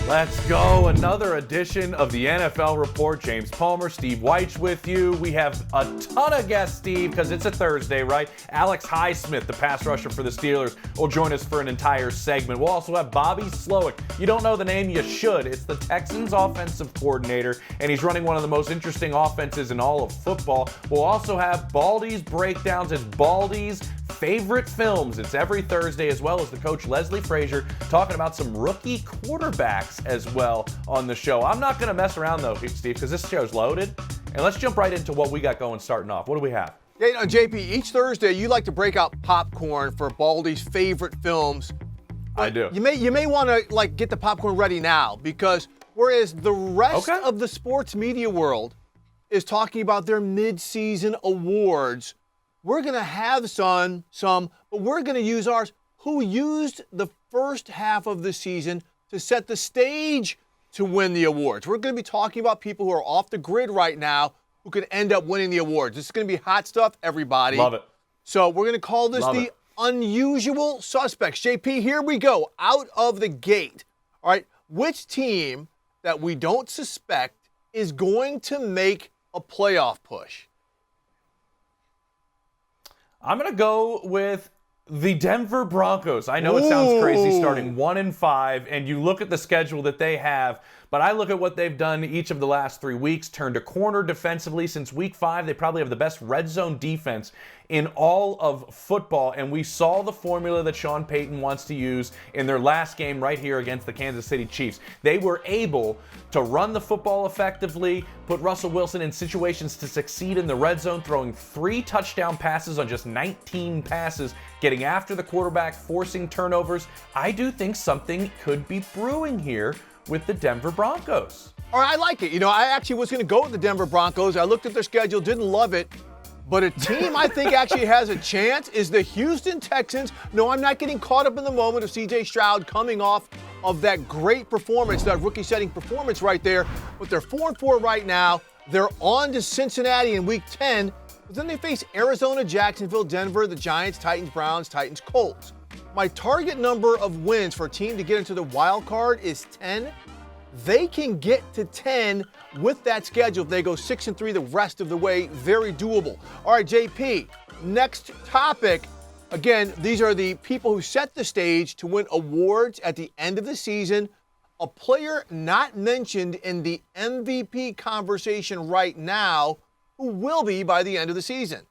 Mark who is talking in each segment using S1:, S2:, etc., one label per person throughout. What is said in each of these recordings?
S1: Let's go. Another edition of the NFL Report. James Palmer, Steve Weich with you. We have a ton of guests, Steve, because it's a Thursday, right? Alex Highsmith, the pass rusher for the Steelers, will join us for an entire segment. We'll also have Bobby Slowick. You don't know the name, you should. It's the Texans offensive coordinator, and he's running one of the most interesting offenses in all of football. We'll also have Baldi's breakdowns. It's Baldi's favorite films. It's every Thursday, as well as the coach Leslie Frasier talking about some rookie quarterbacks as well on the show. I'm not going to mess around though, Steve, because this show's loaded. And let's jump right into what we got going starting off. What do we have?
S2: Yeah, JP, each Thursday you like to break out popcorn for Baldi's favorite films.
S1: I do.
S2: You may want to get the popcorn ready now, because whereas the rest of the sports media world is talking about their midseason awards, we're going to have some, but we're going to use ours. Who used the first half of the season to set the stage to win the awards? We're going to be talking about people who are off the grid right now who could end up winning the awards. This is going to be hot stuff, everybody.
S1: Love it.
S2: So we're going to call this the unusual suspects. JP, here we go. Out of the gate. All right. Which team that we don't suspect is going to make a playoff push?
S1: I'm going to go with the Denver Broncos. I know it sounds crazy starting 1-5, and you look at the schedule that they have, but I look at what they've done each of the last 3 weeks, turned a corner defensively. Since week 5, they probably have the best red zone defense in all of football, and we saw the formula that Sean Payton wants to use in their last game right here against the Kansas City Chiefs. They were able to run the football effectively, put Russell Wilson in situations to succeed in the red zone, throwing 3 touchdown passes on just 19 passes, getting after the quarterback, forcing turnovers. I do think something could be brewing here with the Denver Broncos.
S2: All right, I like it. I actually was going to go with the Denver Broncos. I looked at their schedule, didn't love it. But a team I think actually has a chance is the Houston Texans. No, I'm not getting caught up in the moment of C.J. Stroud coming off of that great performance, that rookie-setting performance right there. But they're 4-4 right now. They're on to Cincinnati in Week 10. But then they face Arizona, Jacksonville, Denver, the Giants, Titans, Browns, Titans, Colts. My target number of wins for a team to get into the wild card is 10. They can get to 10 with that schedule if they go 6-3 the rest of the way. Very doable. All right, JP, next topic. Again, these are the people who set the stage to win awards at the end of the season. A player not mentioned in the MVP conversation right now, who will be by the end of the season.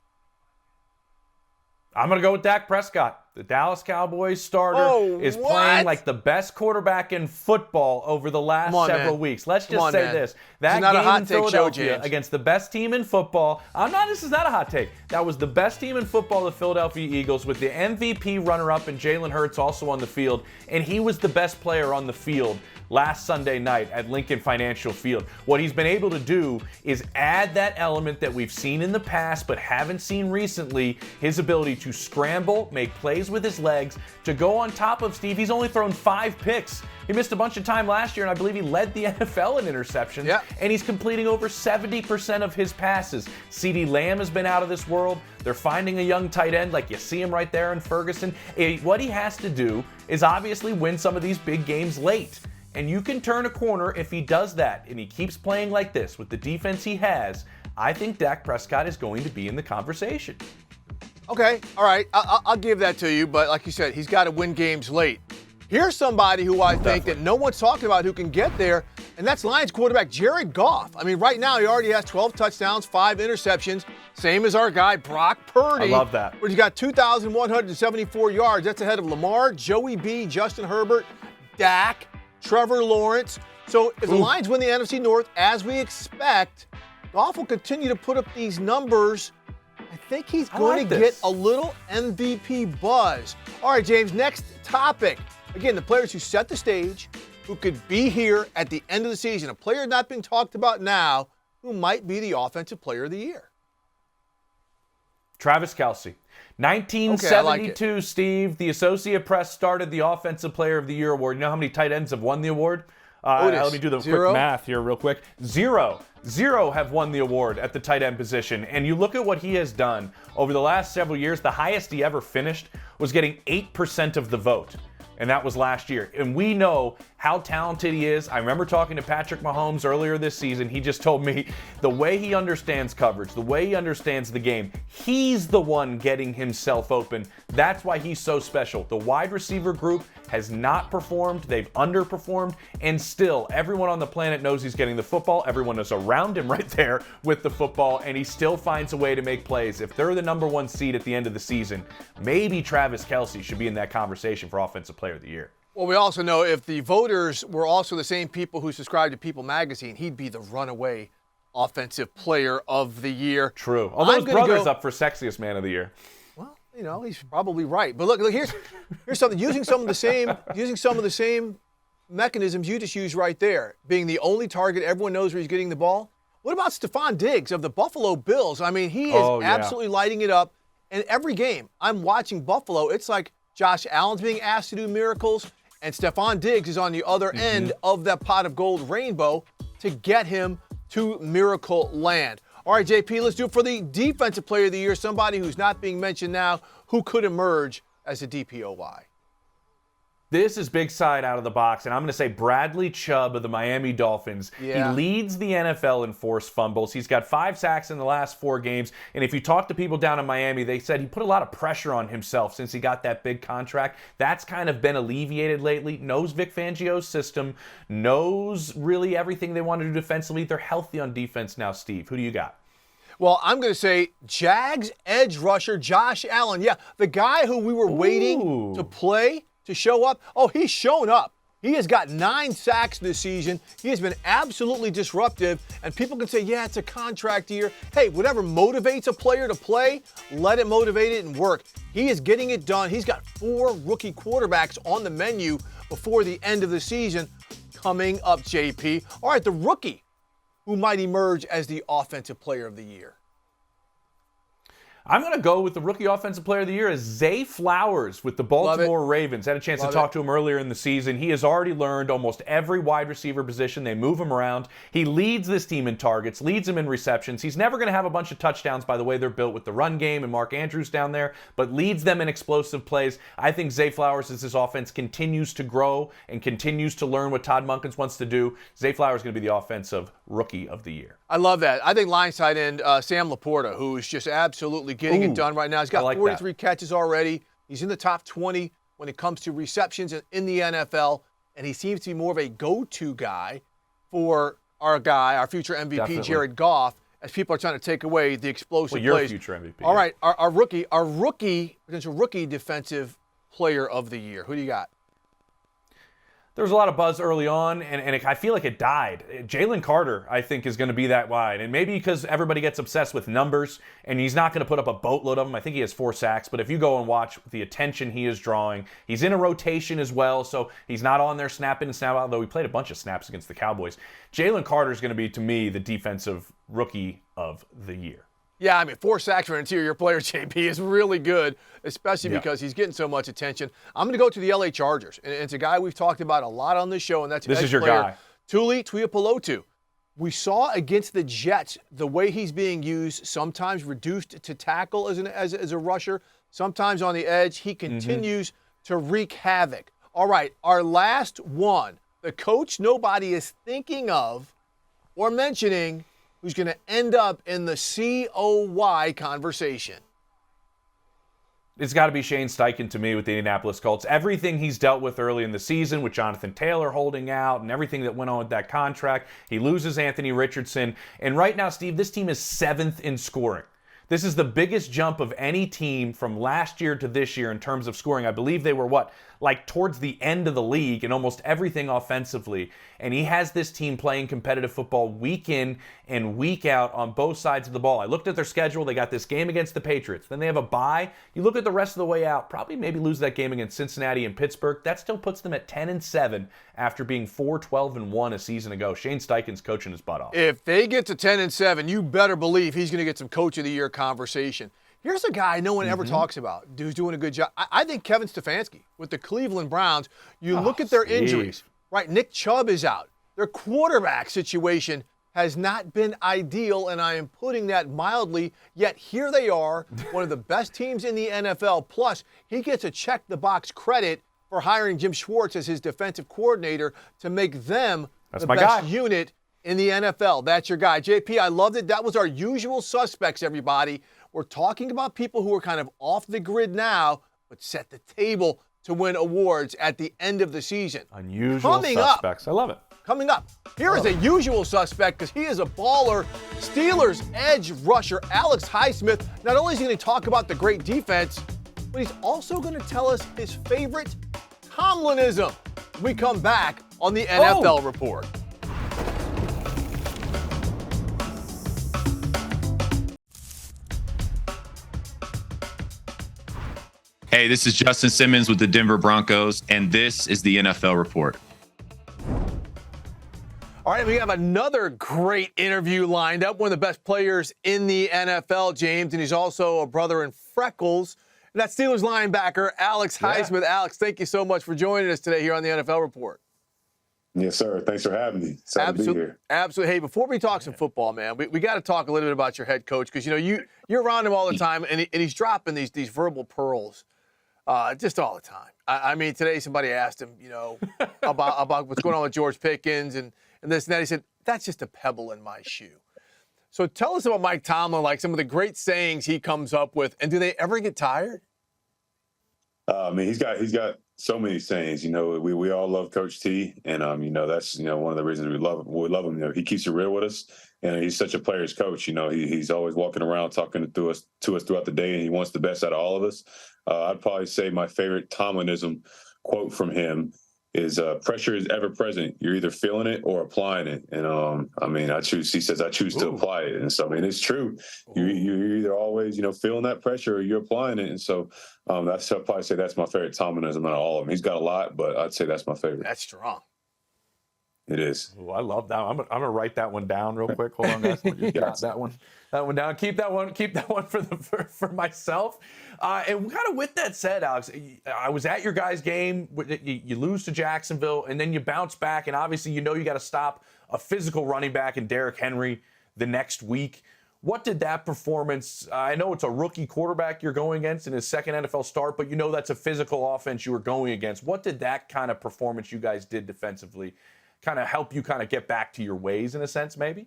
S1: I'm going to go with Dak Prescott. The Dallas Cowboys starter is playing like the best quarterback in football over the last several weeks. Let's just say this. That game in Philadelphia against the best team in football. This is not a hot take. That was the best team in football, the Philadelphia Eagles, with the MVP runner-up and Jalen Hurts also on the field. And he was the best player on the field last Sunday night at Lincoln Financial Field. What he's been able to do is add that element that we've seen in the past but haven't seen recently, his ability to scramble, make plays with his legs, to go on top of Steve. He's only thrown 5 picks. He missed a bunch of time last year, and I believe he led the NFL in interceptions. Yeah. And he's completing over 70% of his passes. CeeDee Lamb has been out of this world. They're finding a young tight end, like you see him right there in Ferguson. What he has to do is obviously win some of these big games late. And you can turn a corner if he does that, and he keeps playing like this with the defense he has. I think Dak Prescott is going to be in the conversation.
S2: Okay, all right, I'll give that to you, but like you said, he's got to win games late. Here's somebody who I think that no one's talking about who can get there, and that's Lions quarterback Jared Goff. Right now he already has 12 touchdowns, 5 interceptions, same as our guy Brock Purdy.
S1: I love that.
S2: But he's got 2,174 yards. That's ahead of Lamar, Joey B, Justin Herbert, Dak, Trevor Lawrence. So if the Lions win the NFC North, as we expect, Goff will continue to put up these numbers. I think he's going to get a little MVP buzz. All right, James, next topic. Again, the players who set the stage, who could be here at the end of the season. A player not being talked about now, who might be the Offensive Player of the Year.
S1: Travis Kelce. 1972, Steve, the Associated Press started the Offensive Player of the Year award. You know how many tight ends have won the award? Let me do the quick math here real quick. Zero have won the award at the tight end position. And you look at what he has done over the last several years, the highest he ever finished was getting 8% of the vote. And that was last year. And we know how talented he is. I remember talking to Patrick Mahomes earlier this season. He just told me the way he understands coverage, the way he understands the game, he's the one getting himself open. That's why he's so special. The wide receiver group has not performed. They've underperformed. And still, everyone on the planet knows he's getting the football. Everyone is around him right there with the football. And he still finds a way to make plays. If they're the number one seed at the end of the season, maybe Travis Kelce should be in that conversation for Offensive Player of the Year.
S2: Well, we also know if the voters were also the same people who subscribed to People Magazine, he'd be the runaway Offensive Player of the Year.
S1: True. Although his brother's up for Sexiest Man of the Year.
S2: Well, you know, he's probably right. But look, here's something. Using some of the same mechanisms you just used right there, being the only target, everyone knows where he's getting the ball. What about Stephon Diggs of the Buffalo Bills? I mean, he is absolutely lighting it up. And every game I'm watching Buffalo, it's like Josh Allen's being asked to do miracles, and Stephon Diggs is on the other end of that pot of gold rainbow to get him to miracle land. All right, JP, let's do it for the Defensive Player of the Year, somebody who's not being mentioned now, who could emerge as a DPOY.
S1: This is big side out of the box, and I'm going to say Bradley Chubb of the Miami Dolphins.
S2: Yeah.
S1: He leads the NFL in forced fumbles. He's got 5 sacks in the last 4 games, and if you talk to people down in Miami, they said he put a lot of pressure on himself since he got that big contract. That's kind of been alleviated lately. Knows Vic Fangio's system, knows really everything they want to do defensively. They're healthy on defense now, Steve. Who do you got?
S2: Well, I'm going to say Jags edge rusher Josh Allen. Yeah, the guy who we were waiting to play, to show up. Oh, he's shown up. He has got 9 sacks this season. He has been absolutely disruptive. And people can say, yeah, it's a contract year. Hey, whatever motivates a player to play, let it motivate it and work. He is getting it done. He's got 4 rookie quarterbacks on the menu before the end of the season coming up, JP. All right, the rookie who might emerge as the Offensive Player of the Year.
S1: I'm going to go with the Rookie Offensive Player of the Year as Zay Flowers with the Baltimore Ravens. Had a chance to talk to him earlier in the season. He has already learned almost every wide receiver position. They move him around. He leads this team in targets, leads them in receptions. He's never going to have a bunch of touchdowns by the way they're built with the run game and Mark Andrews down there, but leads them in explosive plays. I think Zay Flowers, as this offense continues to grow and continues to learn what Todd Munkins wants to do, Zay Flowers is going to be the Offensive Rookie of the Year.
S2: I love that. I think line side end Sam Laporta, who is just absolutely getting it done right now. He's got 43 catches already. He's in the top 20 when it comes to receptions in the NFL, and he seems to be more of a go-to guy for our future MVP, Jared Goff, as people are trying to take away the explosive
S1: your
S2: plays.
S1: Future MVP.
S2: All right, our potential rookie defensive player of the year. Who do you got?
S1: There was a lot of buzz early on, and I feel like it died. Jalen Carter, I think, is going to be that wide. And maybe because everybody gets obsessed with numbers, and he's not going to put up a boatload of them. I think he has 4 sacks. But if you go and watch the attention he is drawing, he's in a rotation as well, so he's not on there snap in and snap out, although he played a bunch of snaps against the Cowboys. Jalen Carter is going to be, to me, the Defensive Rookie of the Year.
S2: Yeah, I mean, 4 sacks for an interior player, JP, is really good, especially because he's getting so much attention. I'm going to go to the LA Chargers, and it's a guy we've talked about a lot on this show, and that's
S1: this is your guy,
S2: Tuli Tuipulotu. We saw against the Jets the way he's being used, sometimes reduced to tackle as a rusher, sometimes on the edge. He continues to wreak havoc. All right, our last one, the coach nobody is thinking of or mentioning, who's going to end up in the COY conversation.
S1: It's got to be Shane Steichen to me with the Indianapolis Colts. Everything he's dealt with early in the season with Jonathan Taylor holding out and everything that went on with that contract. He loses Anthony Richardson. And right now, Steve, this team is 7th in scoring. This is the biggest jump of any team from last year to this year in terms of scoring. I believe they were, towards the end of the league in almost everything offensively. And he has this team playing competitive football week in and week out on both sides of the ball. I looked at their schedule. They got this game against the Patriots. Then they have a bye. You look at the rest of the way out, probably maybe lose that game against Cincinnati and Pittsburgh. That still puts them at 10-7 after being 4-12-1 a season ago. Shane Steichen's coaching his butt off.
S2: If they get to 10-7, you better believe he's going to get some Coach of the Year conversation. Here's a guy no one ever talks about. Dude's doing a good job. I think Kevin Stefanski with the Cleveland Browns, you look at their injuries, right? Nick Chubb is out. Their quarterback situation has not been ideal, and I am putting that mildly, yet here they are, one of the best teams in the NFL. Plus, he gets a check-the-box credit for hiring Jim Schwartz as his defensive coordinator to make them the best unit in the NFL. That's your guy. JP, I loved it. That was our usual suspects, everybody. We're talking about people who are kind of off the grid now, but set the table to win awards at the end of the season.
S1: Unusual suspects. I love it.
S2: Coming up, here is a usual suspect because he is a baller. Steelers edge rusher Alex Highsmith. Not only is he going to talk about the great defense, but he's also going to tell us his favorite Tomlinism. We come back on the NFL Report.
S3: Hey, this is Justin Simmons with the Denver Broncos, and this is the NFL Report.
S2: All right, we have another great interview lined up. One of the best players in the NFL, James, and he's also a brother in freckles. And that's Steelers linebacker Alex Highsmith. Yeah. Alex, thank you so much for joining us today here on the NFL Report.
S4: Yes, sir. Thanks for having me. Excited to be here.
S2: Absolutely. Hey, before we talk some football, man, we got to talk a little bit about your head coach because, you know, you're around him all the time, and he's dropping these verbal pearls just all the time. I mean, today somebody asked him, you know, about what's going on with George Pickens and this and that. He said, that's just a pebble in my shoe. So tell us about Mike Tomlin, like some of the great sayings he comes up with, and do they ever get tired?
S4: I mean, he's got so many sayings. You know, we all love Coach T, and you know, that's, you know, one of the reasons we love him. You know, he keeps it real with us, and he's such a player's coach. You know, he's always walking around talking to us throughout the day, and he wants the best out of all of us. I'd probably say my favorite Tomlinism quote from him is pressure is ever present. You're either feeling it or applying it. And I mean, he says, I choose to apply it. And so, I mean, it's true. You're either always, you know, feeling that pressure or you're applying it. And so I'd probably say that's my favorite Tomlinism out of all of them. He's got a lot, but I'd say that's my favorite.
S2: That's strong.
S4: It is.
S1: Ooh, I love that. I'm gonna write that one down real quick. Hold on, guys. Got that one down. Keep that one for myself. And kind of with that said, Alex, I was at your guys' game. You lose to Jacksonville, and then you bounce back, and obviously you know you got to stop a physical running back in Derrick Henry the next week. What did that performance? I know it's a rookie quarterback you're going against in his second NFL start, but you know that's a physical offense you were going against. What did that kind of performance you guys did defensively kind of help you kind of get back to your ways in a sense, maybe?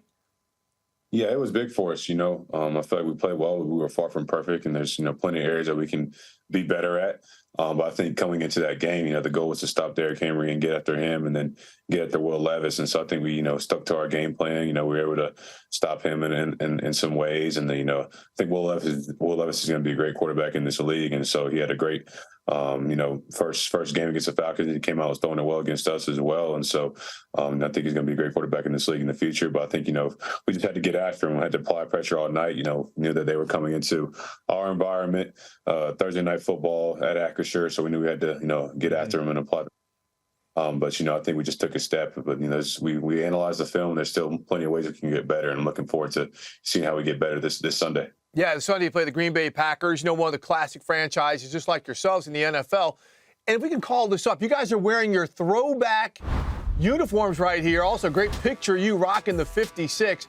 S4: Yeah, it was big for us, you know. I feel like we played well. We were far from perfect, and there's, you know, plenty of areas that we can be better at. But I think coming into that game, you know, the goal was to stop Derrick Henry and get after him and then get after Will Levis. And so I think we, you know, stuck to our game plan. You know, we were able to stop him in some ways. And then, you know, I think Will Levis is going to be a great quarterback in this league. And so he had a great, you know, first game against the Falcons. He came out was throwing it well against us as well. And so I think he's going to be a great quarterback in this league in the future. But I think, you know, we just had to get after him. We had to apply pressure all night. You know, knew that they were coming into our environment, Thursday night football at Acrisure. So we knew we had to, you know, get after him and apply. But, you know, I think we just took a step. But, you know, we analyzed the film. There's still plenty of ways we can get better. And I'm looking forward to seeing how we get better this Sunday.
S2: Yeah, this Sunday you play the Green Bay Packers, you know, one of the classic franchises, just like yourselves in the NFL. And if we can call this up, you guys are wearing your throwback uniforms right here. Also, great picture you rocking the 56.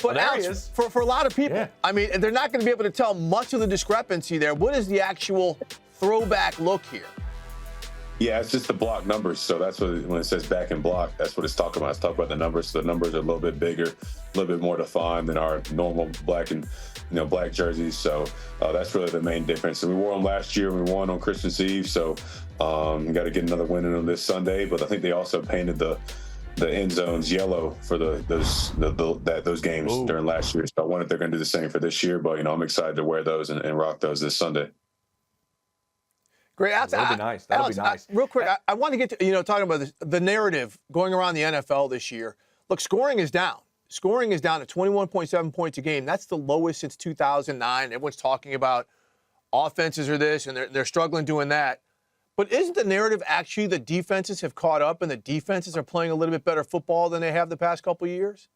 S2: But Alex, for a lot of people, I mean, they're not going to be able to tell much of the discrepancy there. What is the actual throwback look here?
S4: Yeah, it's just the block numbers. So that's what when it says back in block, that's what it's talking about. It's talking about the numbers. So the numbers are a little bit bigger, a little bit more defined than our normal black and black jerseys. So that's really the main difference. And we wore them last year. We won on Christmas Eve. So we got to get another win in them this Sunday. But I think they also painted the end zones yellow for those games during last year. So I wonder if they're going to do the same for this year. But I'm excited to wear those and rock those this Sunday.
S2: Great. That'll be nice. That'll be nice. Real quick, I want to get to, talking about this, the narrative going around the NFL this year. Look, scoring is down. Scoring is down to 21.7 points a game. That's the lowest since 2009. Everyone's talking about offenses or this, and they're struggling doing that. But isn't the narrative actually the defenses have caught up and the defenses are playing a little bit better football than they have the past couple of years?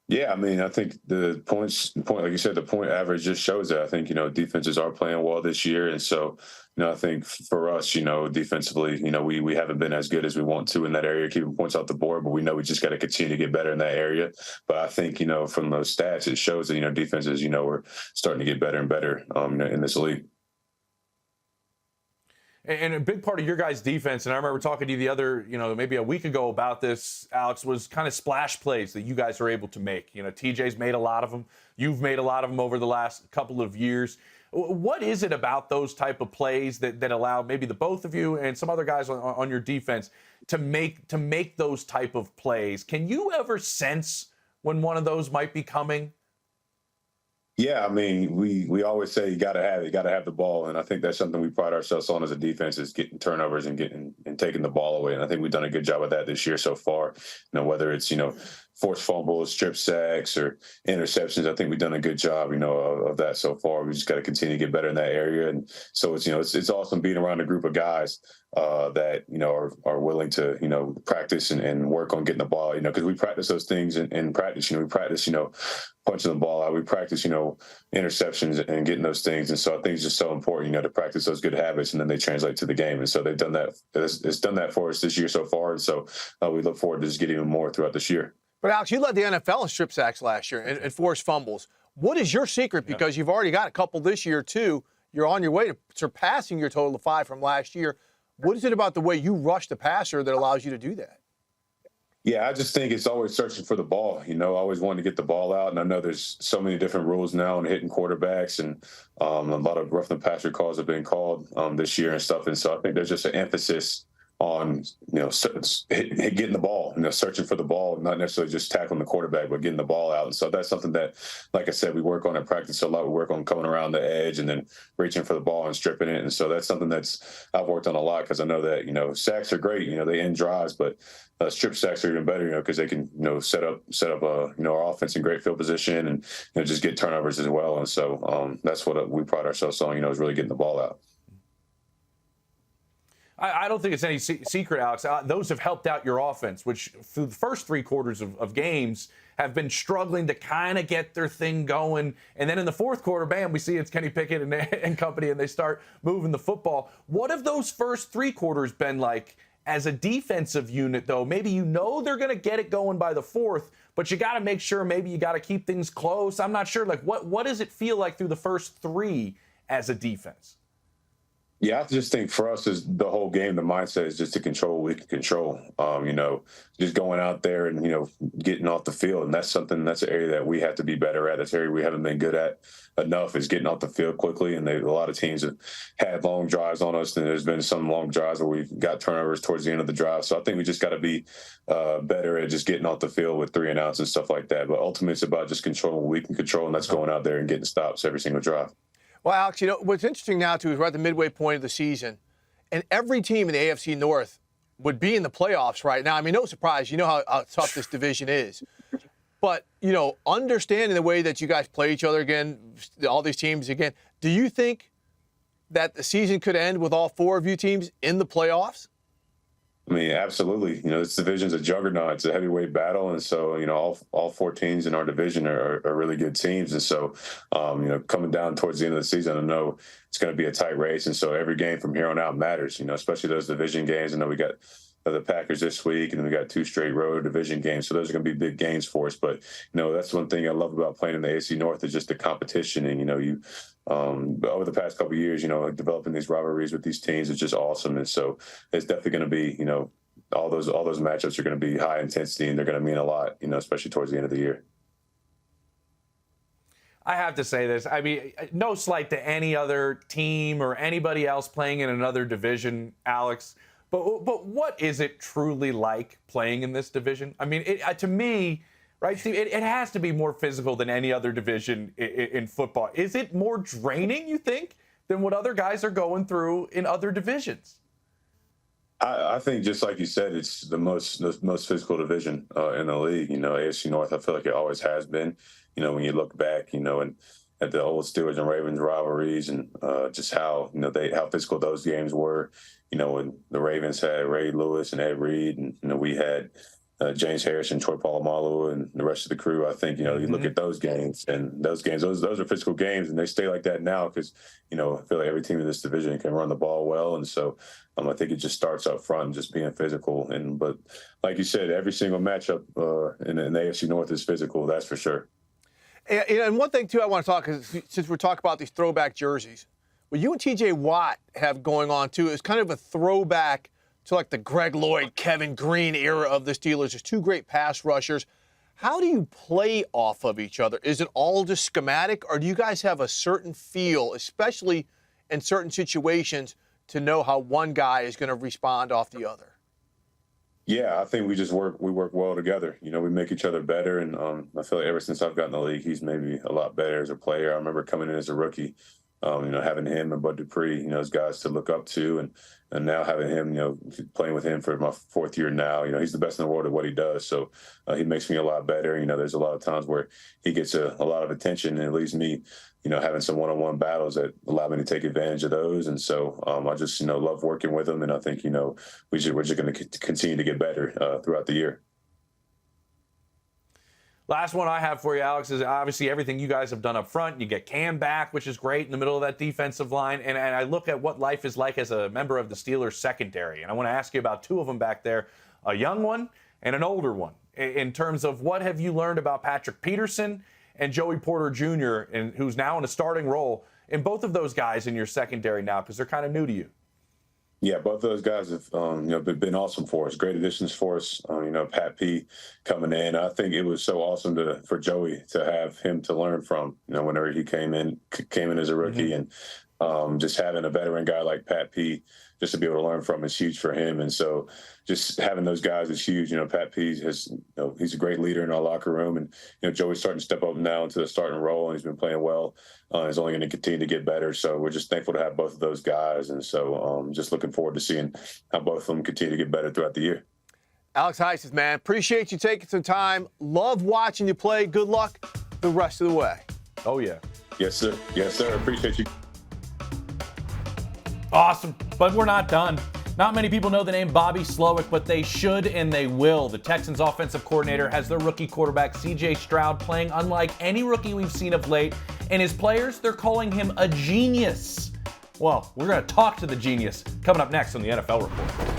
S4: Yeah, I mean, I think the point, like you said, the point average just shows that. I think, defenses are playing well this year. And so, I think for us, defensively, we haven't been as good as we want to in that area, keeping points off the board, but we know we just got to continue to get better in that area. But I think, from those stats, it shows that, defenses, we're starting to get better and better in this league.
S1: And a big part of your guys' defense, and I remember talking to you the other, maybe a week ago about this, Alex, was kind of splash plays that you guys are able to make. TJ's made a lot of them. You've made a lot of them over the last couple of years. What is it about those type of plays that allow maybe the both of you and some other guys on your defense to make those type of plays? Can you ever sense when one of those might be coming?
S4: Yeah, I mean, we always say you got to have the ball, and I think that's something we pride ourselves on as a defense is getting turnovers and taking the ball away. And I think we've done a good job of that this year so far. Whether it's forced fumbles, strip sacks, or interceptions, I think we've done a good job of that so far. We just got to continue to get better in that area. And so it's awesome being around a group of guys that are willing to practice and work on getting the ball. Because we practice those things in practice. We practice punching the ball out. We practice interceptions and getting those things. And so I think it's just so important to practice those good habits, and then they translate to the game. And so they've done that. It's done that for us this year so far. And so we look forward to just getting even more throughout this year.
S2: But, Alex, you led the NFL in strip sacks last year and forced fumbles. What is your secret? Because you've already got a couple this year, too. You're on your way to surpassing your total of 5 from last year. What is it about the way you rush the passer that allows you to do that?
S4: Yeah, I just think it's always searching for the ball. Always wanting to get the ball out. And I know there's so many different rules now on hitting quarterbacks, and a lot of roughing the passer calls have been called this year and stuff. And so I think there's just an emphasis on getting the ball, searching for the ball, not necessarily just tackling the quarterback, but getting the ball out. And so that's something that, like I said, we work on in practice a lot. We work on coming around the edge and then reaching for the ball and stripping it. And so that's something I've worked on a lot, because I know that sacks are great. They end drives, but strip sacks are even better, because they can set up our offense in great field position and just get turnovers as well. And so that's what we pride ourselves on, is really getting the ball out.
S1: I don't think it's any secret, Alex. Those have helped out your offense, which through the first 3 quarters of games have been struggling to kind of get their thing going. And then in the fourth quarter, bam, we see it's Kenny Pickett and company, and they start moving the football. What have those first 3 quarters been like as a defensive unit, though? Maybe they're going to get it going by the fourth, but you got to make sure maybe you got to keep things close. I'm not sure. What does it feel like through the first 3 as a defense?
S4: Yeah, I just think for us is the whole game, the mindset is just to control what we can control. Just going out there and, getting off the field. And that's an area that we have to be better at. That's an area we haven't been good at enough, is getting off the field quickly. And a lot of teams have had long drives on us, and there's been some long drives where we've got turnovers towards the end of the drive. So I think we just got to be better at just getting off the field with 3 and outs and stuff like that. But ultimately, it's about just controlling what we can control, and that's going out there and getting stops every single drive.
S2: Well, Alex, what's interesting now, too, is we're at the midway point of the season, and every team in the AFC North would be in the playoffs right now. I mean, no surprise. You know how tough this division is. But, understanding the way that you guys play each other again, all these teams again, do you think that the season could end with all 4 of you teams in the playoffs?
S4: I mean, absolutely. This division's a juggernaut. It's a heavyweight battle. And so, all 4 teams in our division are really good teams. And so, coming down towards the end of the season, I know it's going to be a tight race. And so every game from here on out matters, especially those division games. I know we got the Packers this week, and then we got 2 straight road division games. So those are going to be big games for us. But, that's one thing I love about playing in the AFC North is just the competition. And, over the past couple of years, developing these rivalries with these teams is just awesome. And so it's definitely going to be, all those matchups are going to be high intensity, and they're going to mean a lot, especially towards the end of the year.
S1: I have to say this. I mean, no slight to any other team or anybody else playing in another division, Alex. But what is it truly like playing in this division? I mean, to me, right, Steve, it has to be more physical than any other division in football. Is it more draining, you think, than what other guys are going through in other divisions?
S4: I think, just like you said, it's the most physical division in the league. AFC North, I feel like it always has been. When you look back, and at the old Steelers and Ravens rivalries, and just how how physical those games were. When the Ravens had Ray Lewis and Ed Reed, and we had James Harrison, Troy Polamalu, and the rest of the crew. I think, you look at those games, and those are physical games, and they stay like that now because, I feel like every team in this division can run the ball well. And so I think it just starts up front, just being physical. But like you said, every single matchup in the AFC North is physical, that's for sure.
S2: And one thing, too, I want to talk, since we're talking about these throwback jerseys, what you and TJ Watt have going on, too, is kind of a throwback to like the Greg Lloyd, Kevin Green era of the Steelers. There's two great pass rushers. How do you play off of each other? Is it all just schematic, or do you guys have a certain feel, especially in certain situations, to know how one guy is going to respond off the other?
S4: Yeah, I think we work well together. You know, we make each other better, and I feel like ever since I've gotten in the league, he's maybe a lot better as a player. I remember coming in as a rookie, having him and Bud Dupree, as guys to look up to, and now having him, playing with him for my fourth year now, he's the best in the world at what he does. So he makes me a lot better. There's a lot of times where he gets a lot of attention, and it leaves me, having some one-on-one battles that allow me to take advantage of those. And so I just, love working with him. And I think, we're just going to continue to get better throughout the year.
S1: Last one I have for you, Alex, is obviously everything you guys have done up front. You get Cam back, which is great in the middle of that defensive line. And I look at what life is like as a member of the Steelers secondary. And I want to ask you about two of them back there, a young one and an older one, in terms of what have you learned about Patrick Peterson and Joey Porter Jr., and who's now in a starting role in both of those guys in your secondary now, because they're kind of new to you.
S4: Yeah, both of those guys have been awesome for us. Great additions for us. Pat P coming in. I think it was so awesome for Joey to have him to learn from. Whenever he came in as a rookie, and just having a veteran guy like Pat P just to be able to learn from is huge for him. And so just having those guys is huge. Pat P he's a great leader in our locker room, and Joey's starting to step up now into the starting role, and he's been playing well. He's only going to continue to get better. So we're just thankful to have both of those guys. And so just looking forward to seeing how both of them continue to get better throughout the year.
S2: Alex Highsmith, man, appreciate you taking some time. Love watching you play. Good luck the rest of the way.
S1: Oh, yeah.
S4: Yes, sir. Yes, sir. Appreciate you.
S1: Awesome, but we're not done. Not many people know the name Bobby Slowick, but they should and they will. The Texans offensive coordinator has their rookie quarterback C.J. Stroud playing unlike any rookie we've seen of late, and his players, they're calling him a genius. Well, we're going to talk to the genius coming up next on the NFL Report.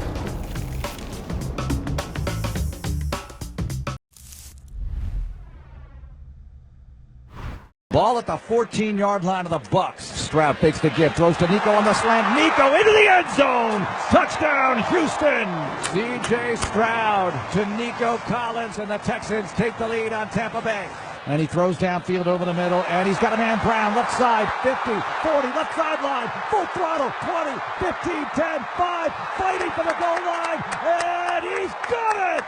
S5: Ball at the 14-yard line of the Bucks. Stroud fakes the give, throws to Nico on the slant. Nico into the end zone. Touchdown, Houston. C.J. Stroud to Nico Collins, and the Texans take the lead on Tampa Bay. And he throws downfield over the middle, and he's got a man Brown, left side, 50, 40, left sideline, full throttle, 20, 15, 10, 5, fighting for the goal line, and he's got it!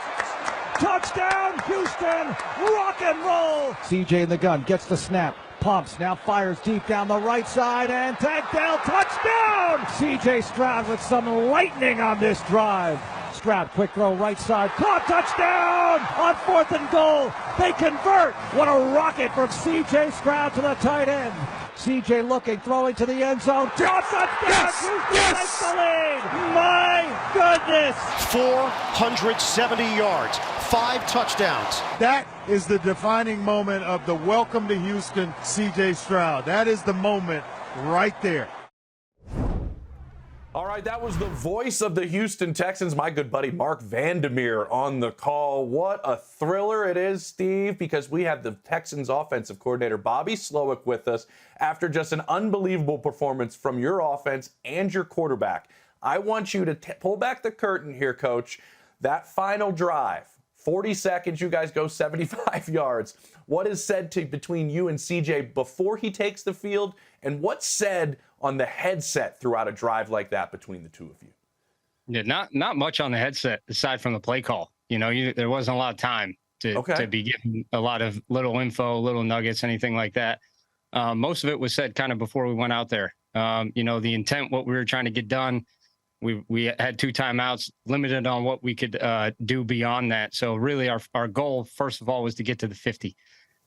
S5: Touchdown, Houston, rock and roll. CJ in the gun, gets the snap, pumps, now fires deep down the right side, and tagged down, touchdown! CJ Stroud with some lightning on this drive. Stroud, quick throw, right side, caught, touchdown! On 4th and goal, they convert. What a rocket from CJ Stroud to the tight end. CJ looking, throwing to the end zone. Touchdown! Houston takes the lead! My goodness!
S6: 470 yards, 5 touchdowns.
S7: That is the defining moment of the welcome to Houston, C.J. Stroud. That is the moment right there.
S1: All right, that was the voice of the Houston Texans, my good buddy Mark Vandermeer on the call. What a thriller it is, Steve, because we have the Texans offensive coordinator Bobby Slowick with us after just an unbelievable performance from your offense and your quarterback. I want you to pull back the curtain here, Coach. That final drive, 40 seconds, you guys go 75 yards. What is said between you and CJ before he takes the field, and what's said on the headset throughout a drive like that between the two of you?
S8: Yeah, not much on the headset aside from the play call. There wasn't a lot of time to be getting a lot of little info, little nuggets, anything like that. Most of it was said kind of before we went out there. The intent, what we were trying to get done. We had 2 timeouts, limited on what we could do beyond that. So really our goal, first of all, was to get to the 50.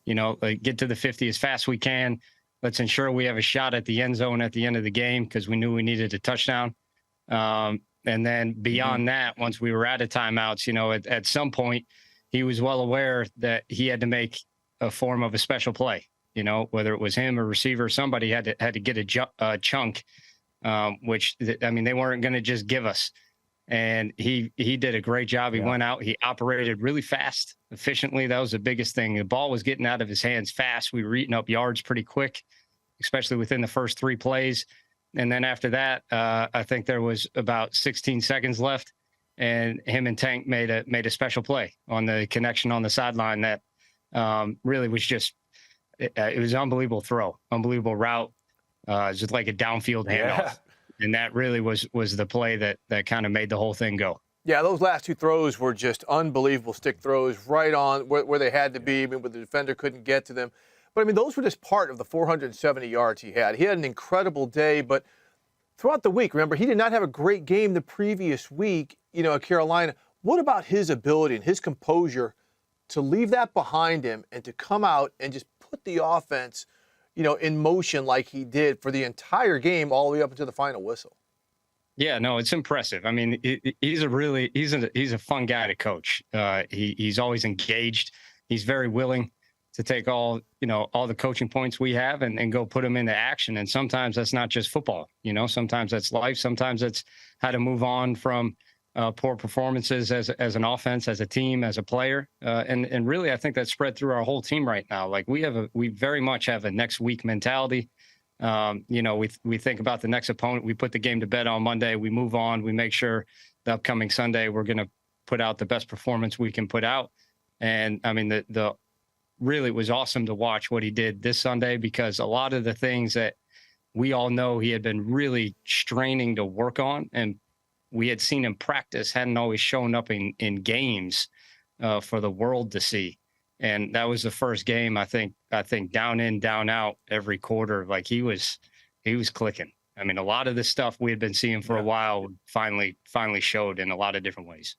S8: Get to the 50 as fast as we can. Let's ensure we have a shot at the end zone at the end of the game because we knew we needed a touchdown. And then beyond that, once we were out of timeouts, at some point, he was well aware that he had to make a form of a special play. Whether it was him or receiver, somebody had to get a chunk. Which, they weren't going to just give us. And he did a great job. He went out. He operated really fast, efficiently. That was the biggest thing. The ball was getting out of his hands fast. We were eating up yards pretty quick, especially within the first 3 plays. And then after that, I think there was about 16 seconds left, and him and Tank made a special play on the connection on the sideline that really was just it was an unbelievable throw, unbelievable route, just like a downfield handoff. Yeah. And that really was the play that kind of made the whole thing go.
S2: Yeah, those last two throws were just unbelievable stick throws right on where they had to be, where the defender couldn't get to them. But, I mean, those were just part of the 470 yards he had. He had an incredible day, but throughout the week, remember, he did not have a great game the previous week, at Carolina. What about his ability and his composure to leave that behind him and to come out and just put the offense, in motion like he did for the entire game all the way up until the final whistle?
S8: Yeah, no, it's impressive. I mean, he's a fun guy to coach. He's always engaged. He's very willing to take all the coaching points we have and go put them into action. And sometimes that's not just football. Sometimes that's life. Sometimes it's how to move on from poor performances as an offense, as a team, as a player. And really, I think that's spread through our whole team right now. Like we very much have a next week mentality. We think about the next opponent. We put the game to bed on Monday. We move on. We make sure the upcoming Sunday we're going to put out the best performance we can put out. And I mean, the really was awesome to watch what he did this Sunday, because a lot of the things that we all know he had been really straining to work on, and we had seen him practice, hadn't always shown up in games for the world to see. And that was the first game, I think down in, down out every quarter. Like he was clicking. I mean, a lot of the stuff we had been seeing for a while finally showed in a lot of different ways.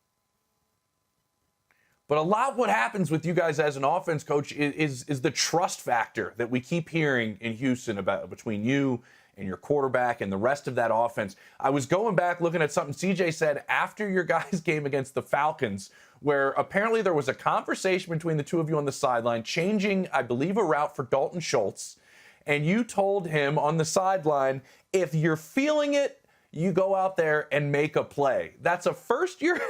S1: But a lot what happens with you guys as an offense coach is the trust factor that we keep hearing in Houston about between you and your quarterback and the rest of that offense. I was going back looking at something CJ said after your guys' game against the Falcons, where apparently there was a conversation between the two of you on the sideline, changing, I believe, a route for Dalton Schultz. And you told him on the sideline, if you're feeling it, you go out there and make a play. That's a first-year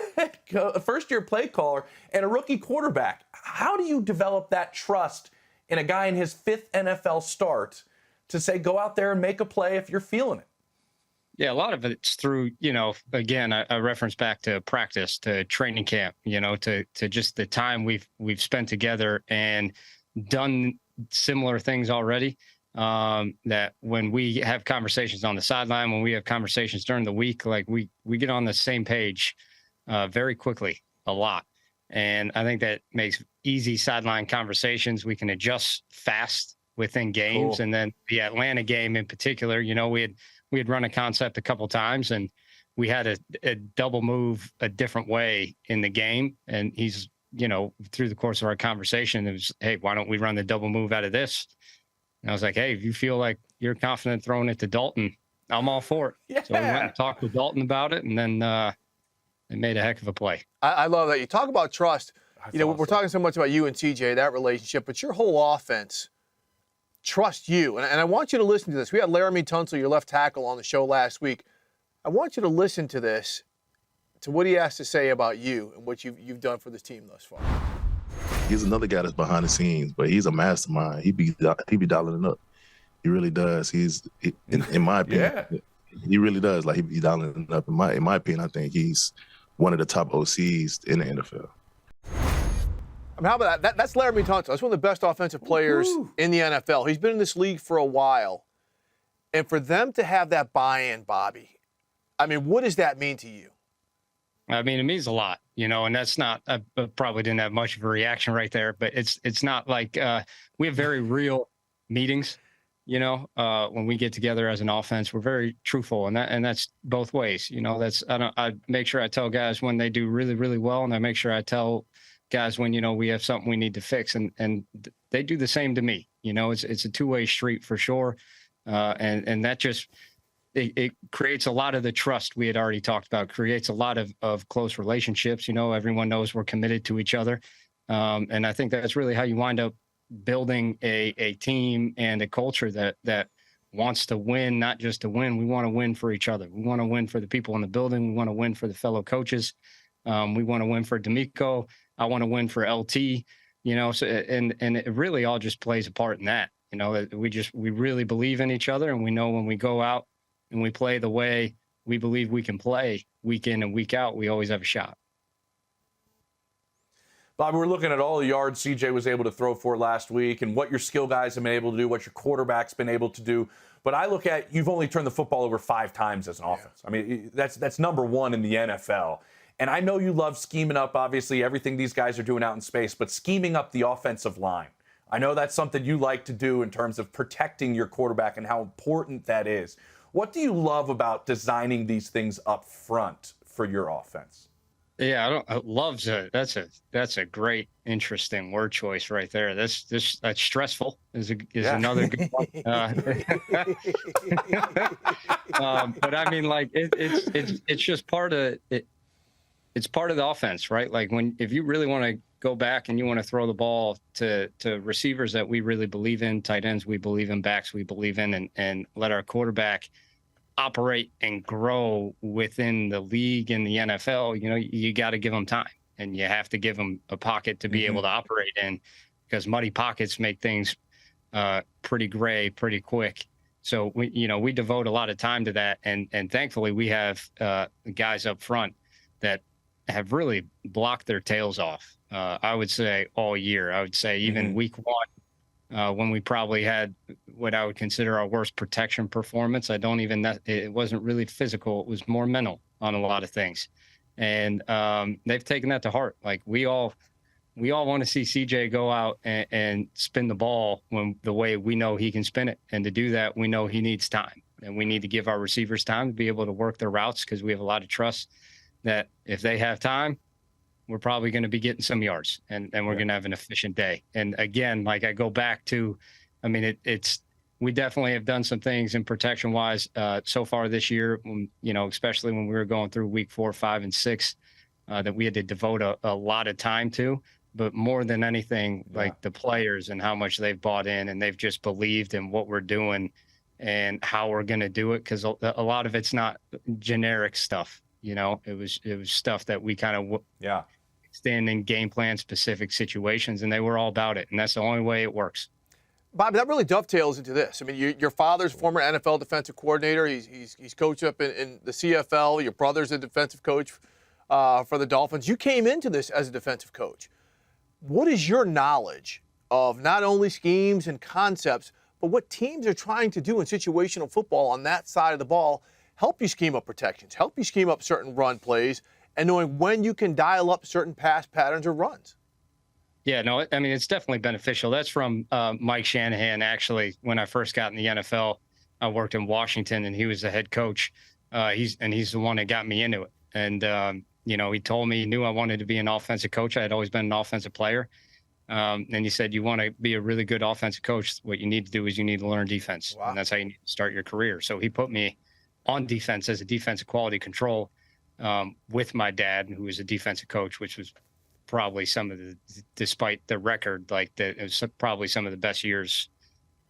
S1: play caller and a rookie quarterback. How do you develop that trust in a guy in his 5th NFL start to say, go out there and make a play if you're feeling it?
S8: Yeah, a lot of it's through, again, I reference back to practice, to training camp, to just the time we've spent together and done similar things already. That when we have conversations on the sideline, when we have conversations during the week, like we get on the same page very quickly, a lot. And I think that makes easy sideline conversations. We can adjust fast within games. Cool. And then the Atlanta game in particular, we had run a concept a couple times, and we had a double move a different way in the game. And he's, through the course of our conversation, it was, hey, why don't we run the double move out of this? And I was like, hey, if you feel like you're confident throwing it to Dalton, I'm all for it. Yeah. So we went and talked with Dalton about it, and then they made a heck of a play.
S2: I love that. You talk about trust. We're talking so much about you and TJ, that relationship, but your whole offense trusts you. And I want you to listen to this. We had Laramie Tunsil, your left tackle, on the show last week. I want you to listen to this, to what he has to say about you and what you've done for this team thus far.
S9: He's another guy that's behind the scenes, but he's a mastermind. He be dialing it up. He really does. In my opinion, he really does. Like, he be dialing it up. In my opinion, I think he's one of the top OCs in the NFL.
S2: I mean, how about that? That's Laramie Tunsil. That's one of the best offensive players in the NFL. He's been in this league for a while. And for them to have that buy-in, Bobby, I mean, what does that mean to you?
S8: I mean, it means a lot, and that's not, I probably didn't have much of a reaction right there, but it's not like we have very real meetings, when we get together as an offense. We're very truthful, and that's both ways. I make sure I tell guys when they do really, really well, and I make sure I tell guys when, we have something we need to fix, and they do the same to me. It's a two-way street for sure. And that just, it creates a lot of the trust we had already talked about, creates a lot of close relationships. Everyone knows we're committed to each other. And I think that's really how you wind up building a team and a culture that wants to win, not just to win. We want to win for each other. We want to win for the people in the building. We want to win for the fellow coaches. We want to win for D'Amico. I want to win for LT, so, and it really all just plays a part in that. We really believe in each other, and we know when we go out and we play the way we believe we can play week in and week out, we always have a shot.
S1: Bobby, we're looking at all the yards CJ was able to throw for last week and what your skill guys have been able to do, what your quarterback's been able to do. But I look at, you've only turned the football over 5 times as an offense. I mean, that's number 1 in the NFL. And I know you love scheming up, obviously, everything these guys are doing out in space, but scheming up the offensive line. I know that's something you like to do in terms of protecting your quarterback and how important that is. What do you love about designing these things up front for your offense?
S8: Yeah, that's a great, interesting word choice right there. That's stressful is another good one. But I mean, like it's just part of it. It's part of the offense, right? Like if you really want to go back and you want to throw the ball to receivers that we really believe in, tight ends we believe in, backs we believe in, and let our quarterback operate and grow within the league and the NFL, you got to give them time, and you have to give them a pocket to be able to operate in, because muddy pockets make things pretty gray pretty quick. So we devote a lot of time to that, and thankfully we have guys up front that have really blocked their tails off. I would say all year. I would say even week 1. When we probably had what I would consider our worst protection performance. It wasn't really physical. It was more mental on a lot of things. And they've taken that to heart. Like we all want to see CJ go out and spin the ball the way we know he can spin it. And to do that, we know he needs time. And we need to give our receivers time to be able to work their routes, because we have a lot of trust that if they have time, we're probably going to be getting some yards, and we're going to have an efficient day. And again, like I go back to, I mean, we definitely have done some things in protection wise so far this year, especially when we were going through week 4, 5, and 6, that we had to devote a lot of time to. But more than anything, like the players and how much they've bought in, and they've just believed in what we're doing and how we're going to do it. Because a lot of it's not generic stuff. It was stuff that we kind of stand in game plan specific situations, and they were all about it, and that's the only way it works.
S2: Bobby, that really dovetails into this. I mean, your father's former NFL defensive coordinator. He's coached up in the CFL. Your brother's a defensive coach for the Dolphins. You came into this as a defensive coach. What is your knowledge of not only schemes and concepts, but what teams are trying to do in situational football on that side of the ball? Help you scheme up protections, help you scheme up certain run plays, and knowing when you can dial up certain pass patterns or runs.
S8: Yeah, no, I mean, it's definitely beneficial. That's from Mike Shanahan, actually. When I first got in the NFL, I worked in Washington, and he was the head coach. He's the one that got me into it. And, he told me he knew I wanted to be an offensive coach. I had always been an offensive player. And he said, you want to be a really good offensive coach, what you need to do is you need to learn defense. Wow. And that's how you need to start your career. So he put me on defense as a defensive quality control with my dad, who was a defensive coach, which was probably despite the record, it was probably some of the best years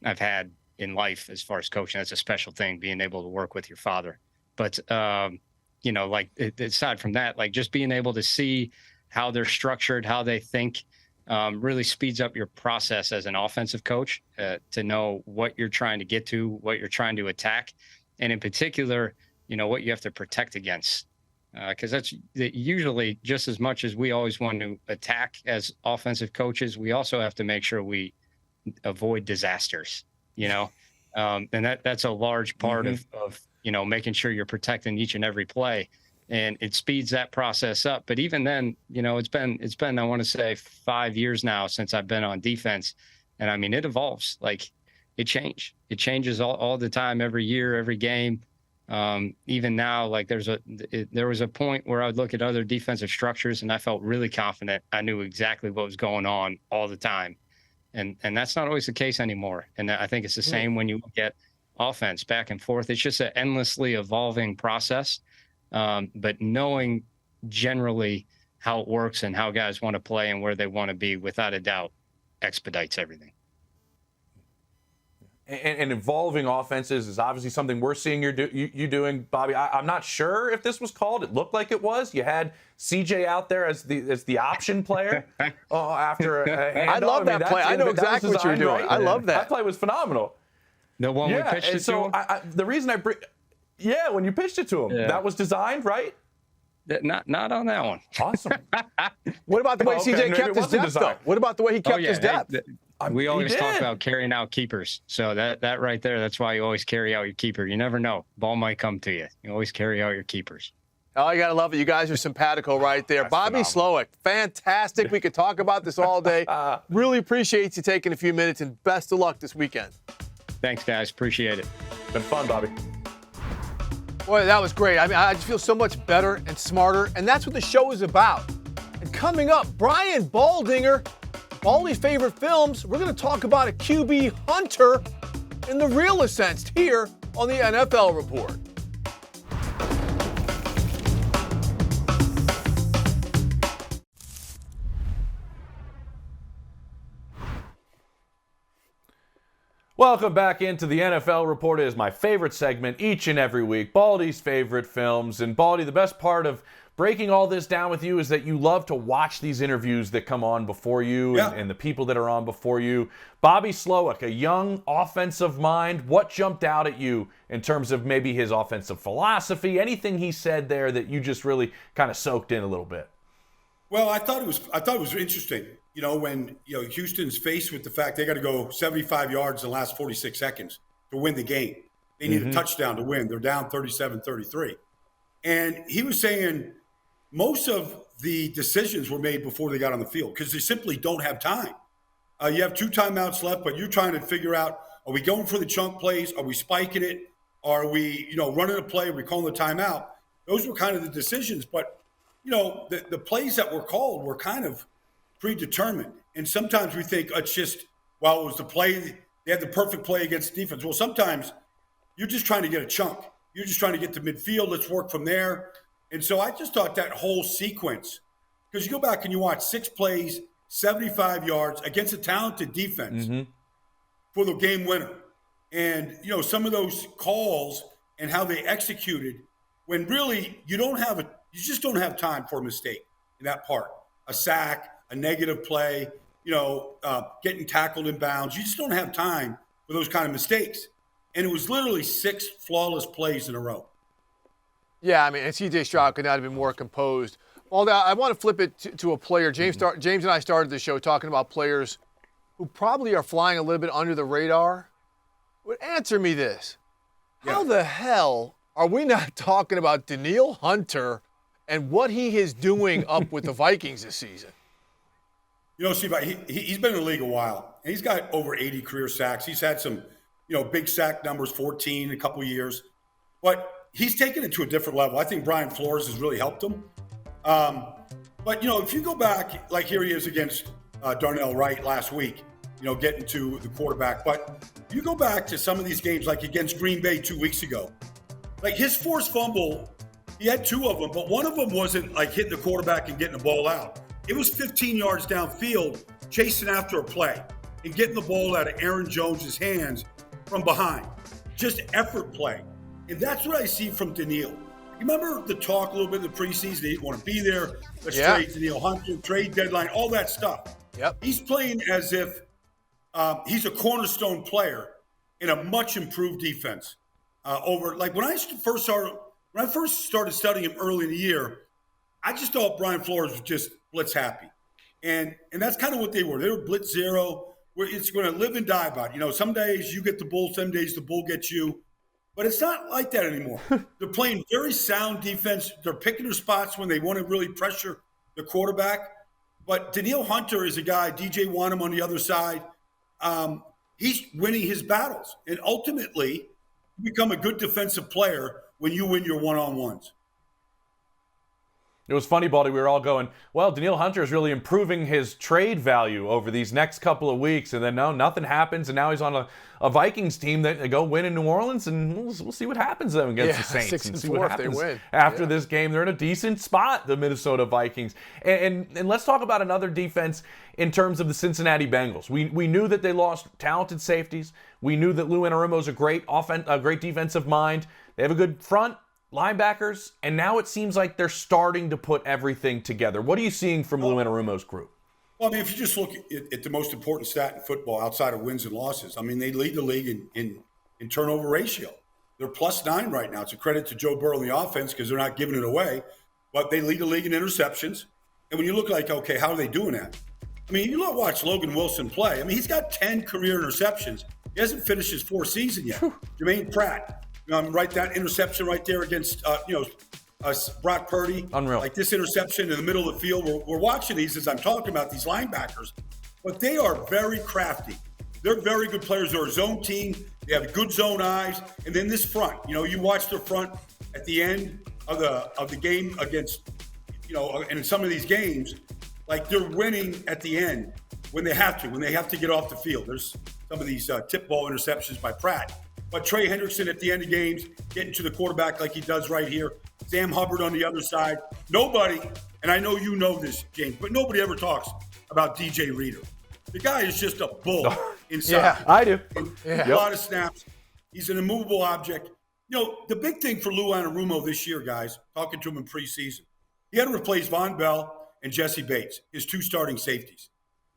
S8: I've had in life as far as coaching. That's a special thing, being able to work with your father. But, aside from that, just being able to see how they're structured, how they think, really speeds up your process as an offensive coach to know what you're trying to get to, what you're trying to attack. And in particular, what you have to protect against, because that's usually just as much as we always want to attack as offensive coaches. We also have to make sure we avoid disasters, and that's a large part of making sure you're protecting each and every play, and it speeds that process up. But even then, it's been I want to say 5 years now since I've been on defense, and I mean it evolves. It changes all the time, every year, every game. Even now, there was a point where I would look at other defensive structures and I felt really confident. I knew exactly what was going on all the time. And that's not always the case anymore. And I think it's the same when you look at offense back and forth. It's just an endlessly evolving process. But knowing generally how it works and how guys want to play and where they want to be, without a doubt, expedites everything.
S1: And evolving offenses is obviously something we're seeing you doing, Bobby. I'm not sure if this was called. It looked like it was. You had CJ out there as the option player. After
S2: I love that play. I know exactly what you're doing. Right? I love that.
S1: That play was phenomenal.
S8: The one we pitched it
S1: so
S8: to him?
S1: the reason I bring Yeah, when you pitched it to him. Yeah. That was designed, right?
S8: Not on that one.
S1: Awesome.
S2: What about the way CJ kept his depth, though? What about the way he kept his depth?
S8: We always talk about carrying out keepers. So that right there, that's why you always carry out your keeper. You never know. Ball might come to you. You always carry out your keepers.
S2: Oh, you got to love it. You guys are simpatico right there. That's Bobby Slowick, fantastic. We could talk about this all day. Really appreciate you taking a few minutes, and best of luck this weekend.
S8: Thanks, guys. Appreciate it.
S1: Been fun, Bobby.
S2: Boy, that was great. I mean, I just feel so much better and smarter, and that's what the show is about. And coming up, Brian Baldinger, Baldi's favorite films. We're going to talk about a QB hunter in the realest sense here on the NFL Report.
S1: Welcome back into the NFL Report. It is my favorite segment each and every week, Baldi's favorite films. And Baldi, the best part of breaking all this down with you is that you love to watch these interviews that come on before you and the people that are on before you. Bobby Slowick, a young offensive mind. What jumped out at you in terms of maybe his offensive philosophy, anything he said there that you just really kind of soaked in a little bit?
S10: Well, I thought it was interesting. You know, when Houston's faced with the fact they got to go 75 yards in the last 46 seconds to win the game. They need a touchdown to win. They're down 37-33. And he was saying most of the decisions were made before they got on the field because they simply don't have time. You have 2 timeouts left, but you're trying to figure out, are we going for the chunk plays? Are we spiking it? Are we, running a play? Are we calling the timeout? Those were kind of the decisions. But, the plays that were called were kind of predetermined. And sometimes we think it's just, it was the play. They had the perfect play against defense. Well, sometimes you're just trying to get a chunk. You're just trying to get to midfield. Let's work from there. And so I just thought that whole sequence, because you go back and you watch 6 plays, 75 yards against a talented defense for the game winner. And, some of those calls and how they executed when really you just don't have time for a mistake in that part. A sack, a negative play, getting tackled in bounds. You just don't have time for those kind of mistakes. And it was literally 6 flawless plays in a row.
S2: Yeah, I mean, and C.J. Stroud could not have been more composed. Well, I want to flip it to a player. James and I started the show talking about players who probably are flying a little bit under the radar. But answer me this. Yeah. How the hell are we not talking about Danielle Hunter and what he is doing up with the Vikings this season?
S10: Steve, he's been in the league a while, and he's got over 80 career sacks. He's had some, big sack numbers, 14 in a couple of years. But he's taken it to a different level. I think Brian Flores has really helped him. But, if you go back, like here he is against Darnell Wright last week, getting to the quarterback. But you go back to some of these games, like against Green Bay 2 weeks ago, like his forced fumble, he had 2 of them, but one of them wasn't like hitting the quarterback and getting the ball out. It was 15 yards downfield, chasing after a play and getting the ball out of Aaron Jones's hands from behind. Just effort play. And that's what I see from Danielle. You remember the talk a little bit in the preseason? They didn't want to be there. Let's trade Danielle Hunter, trade deadline, all that stuff.
S2: Yep.
S10: He's playing as if he's a cornerstone player in a much improved defense. When I first started studying him early in the year, I just thought Brian Flores was just blitz happy. And that's kind of what they were. They were blitz zero, where it's going to live and die by it. Some days you get the bull, some days the bull gets you. But it's not like that anymore. They're playing very sound defense. They're picking their spots when they want to really pressure the quarterback. But Danielle Hunter is a guy, DJ Wanham on the other side. He's winning his battles. And ultimately, you become a good defensive player when you win your one-on-ones.
S1: It was funny, Baldi. We were all going, well, Danielle Hunter is really improving his trade value over these next couple of weeks. And then, no, nothing happens. And now he's on a Vikings team that they go win in New Orleans. And we'll see what happens to them against the Saints.
S2: 6-4
S1: see what happens
S2: if they win.
S1: After this game. They're in a decent spot, the Minnesota Vikings. And let's talk about another defense in terms of the Cincinnati Bengals. We knew that they lost talented safeties. We knew that Lou Anarumo's a great defensive mind. They have a good front. Linebackers, and now it seems like they're starting to put everything together. What are you seeing from Lou Anarumo's group?
S10: Well, I mean, if you just look at the most important stat in football outside of wins and losses, I mean, they lead the league in turnover ratio. They're +9 right now. It's a credit to Joe Burrow and the offense because they're not giving it away. But they lead the league in interceptions. And when you look like, okay, how are they doing that? I mean, you watch Logan Wilson play. I mean, he's got 10 career interceptions. He hasn't finished his 4th season yet. Jermaine Pratt, right, that interception right there against, Brock Purdy.
S1: Unreal.
S10: Like this interception in the middle of the field. We're watching these as I'm talking about these linebackers. But they are very crafty. They're very good players. They're a zone team. They have good zone eyes. And then this front, you watch their front at the end of the game against, and in some of these games, like they're winning at the end when they have to get off the field. There's some of these tip ball interceptions by Pratt. But Trey Hendrickson at the end of games, getting to the quarterback like he does right here. Sam Hubbard on the other side. Nobody, and I know you know this, James, but nobody ever talks about DJ Reader. The guy is just a bull inside.
S1: Yeah, I do.
S10: A lot of snaps. He's an immovable object. The big thing for Lou Anarumo this year, guys, talking to him in preseason, he had to replace Von Bell and Jesse Bates, his 2 starting safeties.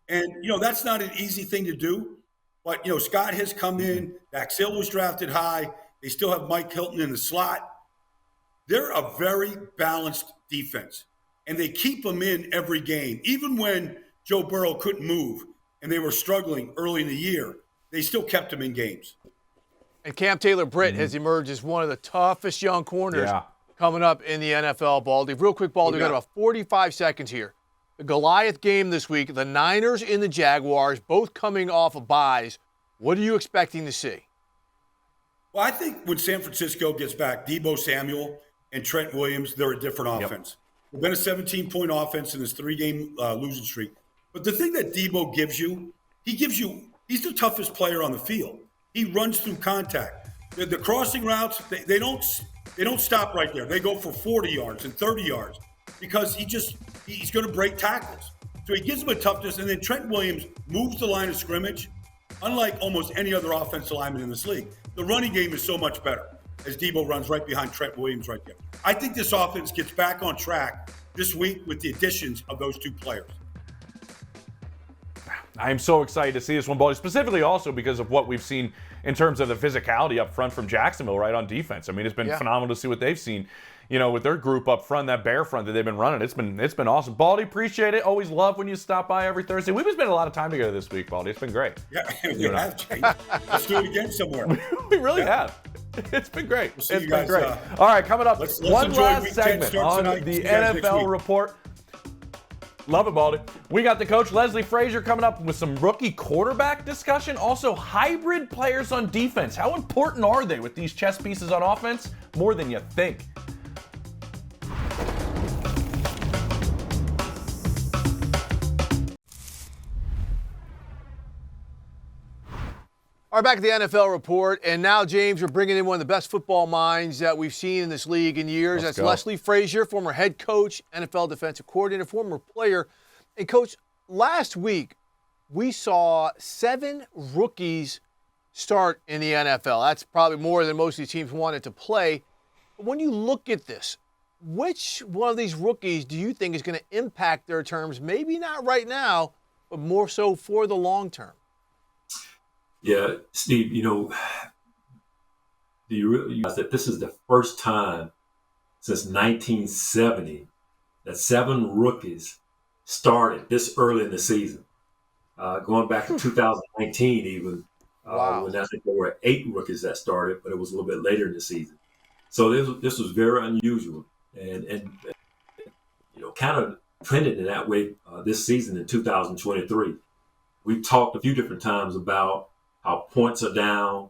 S10: And, that's not an easy thing to do. But, Scott has come in. Dax Hill was drafted high. They still have Mike Hilton in the slot. They're a very balanced defense. And they keep them in every game. Even when Joe Burrow couldn't move and they were struggling early in the year, they still kept him in games.
S2: And Cam Taylor-Britt has emerged as one of the toughest young corners coming up in the NFL, Baldi. Real quick, Baldi, we've got about 45 seconds here. The Goliath game this week, the Niners and the Jaguars, both coming off of byes. What are you expecting to see?
S10: Well, I think when San Francisco gets back, Deebo Samuel and Trent Williams, they're a different offense. They've been a 17-point offense in this 3-game losing streak. But the thing that Deebo gives you, he's the toughest player on the field. He runs through contact. The crossing routes, they don't stop right there. They go for 40 yards and 30 yards because he's going to break tackles. So he gives them a toughness, and then Trent Williams moves the line of scrimmage, unlike almost any other offensive lineman in this league. The running game is so much better as Deebo runs right behind Trent Williams right there. I think this offense gets back on track this week with the additions of those 2 players.
S1: I am so excited to see this one, Baldi, specifically also because of what we've seen in terms of the physicality up front from Jacksonville, right, on defense. I mean, it's been phenomenal to see what they've seen, with their group up front, that bear front that they've been running. It's been awesome. Baldi, appreciate it. Always love when you stop by every Thursday. We've been spending a lot of time together this week, Baldi. It's been great.
S10: Yeah, we have, Jay. Let's do it again somewhere.
S1: We really have. It's been great. It's been great. All right, coming up,
S10: let's
S1: one last segment on the NFL report. Love it, Baldi. We got the coach, Leslie Frasier, coming up with some rookie quarterback discussion. Also, hybrid players on defense. How important are they with these chess pieces on offense? More than you think.
S2: All right, back at the NFL report. And now, James, we're bringing in one of the best football minds that we've seen in this league in years. That's Leslie Frasier, former head coach, NFL defensive coordinator, former player. And, Coach, last week we saw 7 rookies start in the NFL. That's probably more than most of these teams wanted to play. But when you look at this, which one of these rookies do you think is going to impact their terms, maybe not right now, but more so for the long term?
S11: Yeah, Steve, do you realize that this is the first time since 1970 that 7 rookies started this early in the season? Going back to 2019 even, when I think there were 8 rookies that started, but it was a little bit later in the season. So this was very unusual and kind of trended in that way this season in 2023. We've talked a few different times about how points are down,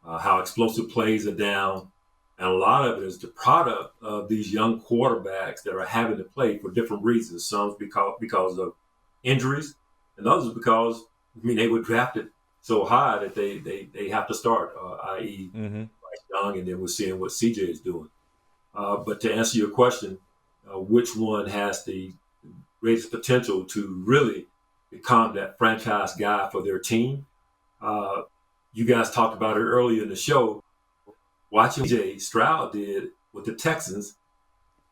S11: how explosive plays are down. And a lot of it is the product of these young quarterbacks that are having to play for different reasons. Some because of injuries, and others because, they were drafted so high that they have to start, i.e. Bryce Young, and then we're seeing what CJ is doing. But to answer your question, which one has the greatest potential to really become that franchise guy for their team? You guys talked about it earlier in the show. Watching CJ Stroud did with the Texans,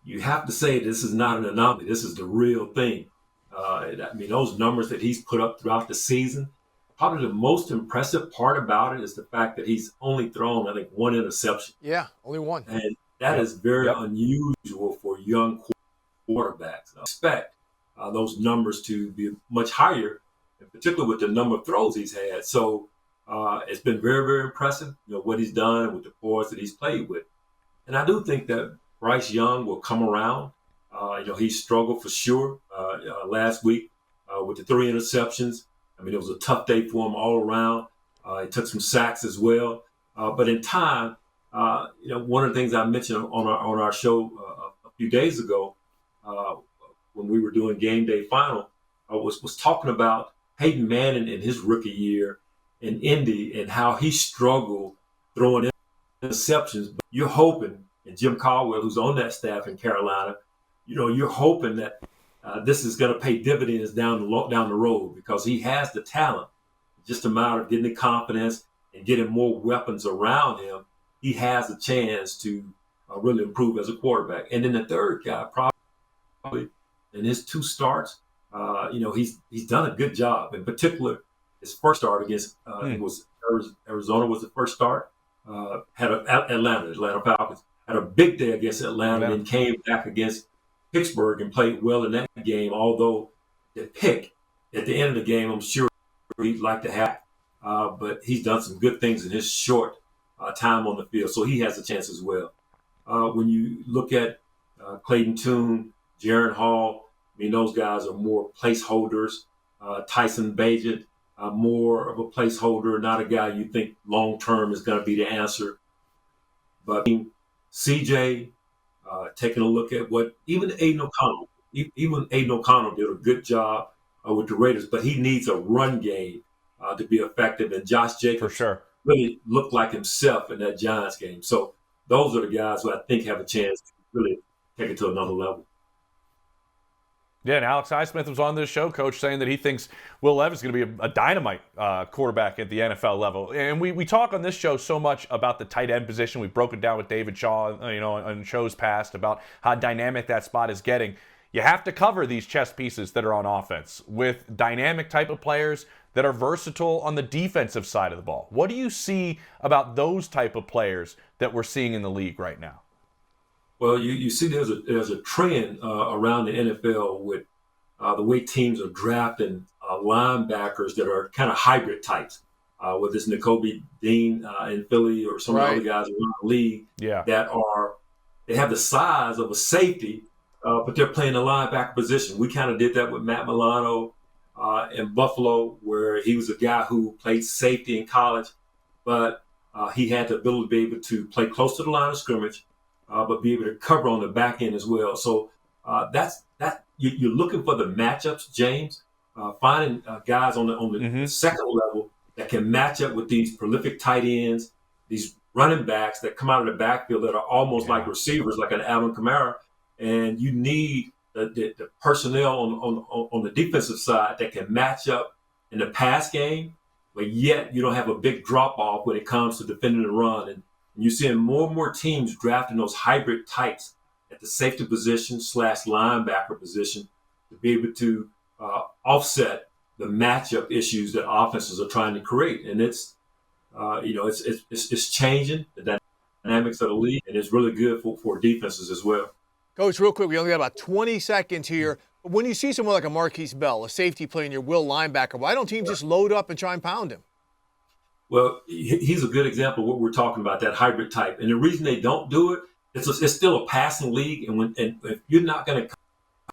S11: you have to say this is not an anomaly. This is the real thing. Those numbers that he's put up throughout the season, probably the most impressive part about it is the fact that he's only thrown, I think, one interception.
S2: Yeah, only one.
S11: And that is very unusual for young quarterbacks. I expect those numbers to be much higher, in particular with the number of throws he's had. So it's been very, very impressive, what he's done with the boys that he's played with. And I do think that Bryce Young will come around. He struggled for sure last week with the 3 interceptions. I mean, it was a tough day for him all around. He took some sacks as well. But in time, one of the things I mentioned on our show a few days ago when we were doing Game Day Final was talking about Peyton Manning in his rookie year in Indy and how he struggled throwing interceptions. But you're hoping, and Jim Caldwell, who's on that staff in Carolina, you're hoping that this is going to pay dividends down the road because he has the talent. Just a matter of getting the confidence and getting more weapons around him. He has a chance to really improve as a quarterback. And then the third guy, probably in his 2 starts, he's done a good job. In particular, his first start against it was Arizona was the first start. Had Atlanta Falcons had a big day against Atlanta and came back against Pittsburgh and played well in that game. Although the pick at the end of the game, I'm sure he'd like to have, but he's done some good things in his short time on the field, so he has a chance as well. When you look at Clayton Tune, Jaron Hall, I mean, those guys are more placeholders. Tyson Bagent, more of a placeholder, not a guy you think long-term is going to be the answer. But CJ, taking a look at what even Aiden O'Connell did a good job with the Raiders, but he needs a run game to be effective. And Josh Jacobs really looked like himself in that Giants game. So those are the guys who I think have a chance to really take it to another level.
S1: Yeah, and Alex Highsmith was on this show, Coach, saying that he thinks Will Levis is going to be a dynamite quarterback at the NFL level. And we talk on this show so much about the tight end position. We've broken down with David Shaw, on shows past about how dynamic that spot is getting. You have to cover these chess pieces that are on offense with dynamic type of players that are versatile on the defensive side of the ball. What do you see about those type of players that we're seeing in the league right now?
S11: Well, you see there's a trend around the NFL with the way teams are drafting linebackers that are kind of hybrid types, whether it's Nakobe Dean in Philly or some of the other guys around the league they have the size of a safety, but they're playing the linebacker position. We kind of did that with Matt Milano in Buffalo, where he was a guy who played safety in college, but he had the ability to be able to play close to the line of scrimmage, but be able to cover on the back end as well. So that's you're looking for the matchups, James. Finding guys on the second level that can match up with these prolific tight ends, these running backs that come out of the backfield that are almost like receivers, like an Alvin Kamara. And you need the personnel on the defensive side that can match up in the pass game, but yet you don't have a big drop-off when it comes to defending the run. And you're seeing more and more teams drafting those hybrid types at the safety position / linebacker position to be able to offset the matchup issues that offenses are trying to create. And it's changing the dynamics of the league, and it's really good for defenses as well.
S2: Coach, real quick, we only got about 20 seconds here. But when you see someone like a Marquise Bell, a safety playing your will linebacker, why don't teams just load up and try and pound him?
S11: Well, he's a good example of what we're talking about, that hybrid type. And the reason they don't do it, it's still a passing league. And if you're not going to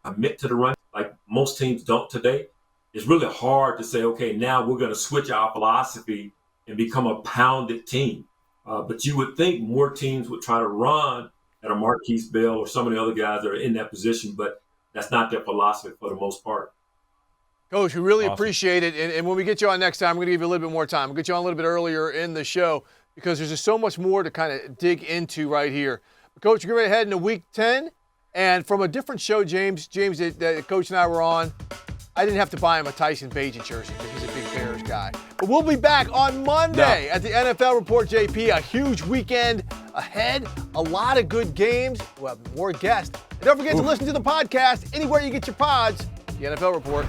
S11: commit to the run like most teams don't today, it's really hard to say, okay, now we're going to switch our philosophy and become a pounded team. But you would think more teams would try to run at a Marquise Bell or some of the other guys that are in that position, but that's not their philosophy for the most part.
S2: Coach, we really appreciate it. And when we get you on next time, we're going to give you a little bit more time. We'll get you on a little bit earlier in the show because there's just so much more to kind of dig into right here. But Coach, we're going to head into Week 10. And from a different show, James that Coach and I were on, I didn't have to buy him a Tyson Bagent jersey because he's a big Bears guy. But we'll be back on Monday at the NFL Report, JP. A huge weekend ahead. A lot of good games. We'll have more guests. And don't forget to listen to the podcast anywhere you get your pods. The NFL Report.